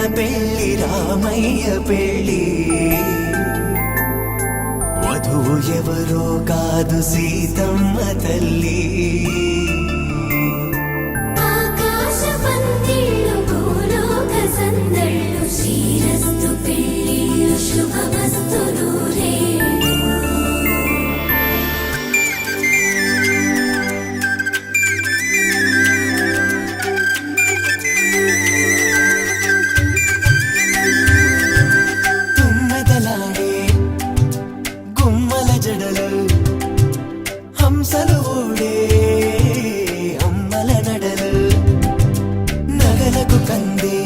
పెళ్లి రామయ్య పెళ్లి వధువు ఎవరో కాదు సీతమ్మ తల్లి ఆకాశ పందిళ్ళు భూలోక సందళ్ళు శ్రీరస్తు పెళ్లిళ్ళు శుభమస్తు నూరేళ్ళు జడలు హంసలు ఊడే అమ్మల నడలు నగలకు కందే